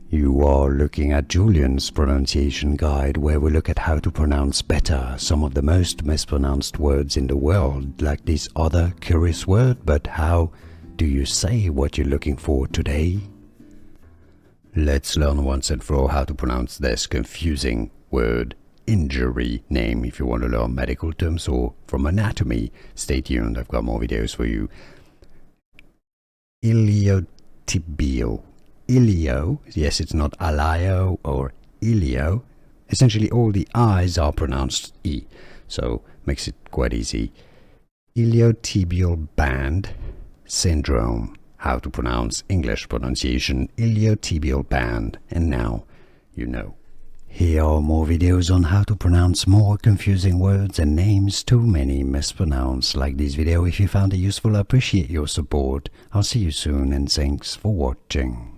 You are looking at Julian's pronunciation guide, where we look at how to pronounce better some of the most mispronounced words in the world, like this other curious word. But how do you say what you're looking for today? Let's learn once and for all how to pronounce this confusing word, injury name. If you want to learn medical terms or from anatomy, stay tuned, I've got more videos for you. Iliotibial. Ilio, yes, it's not alio or ilio. Essentially all the I's are pronounced E, so makes it quite easy. Iliotibial band syndrome. How to pronounce English pronunciation, iliotibial band, and now you know. Here are more videos on how to pronounce more confusing words and names too many mispronounced. Like this video if you found it useful. I appreciate your support. I'll see you soon and thanks for watching.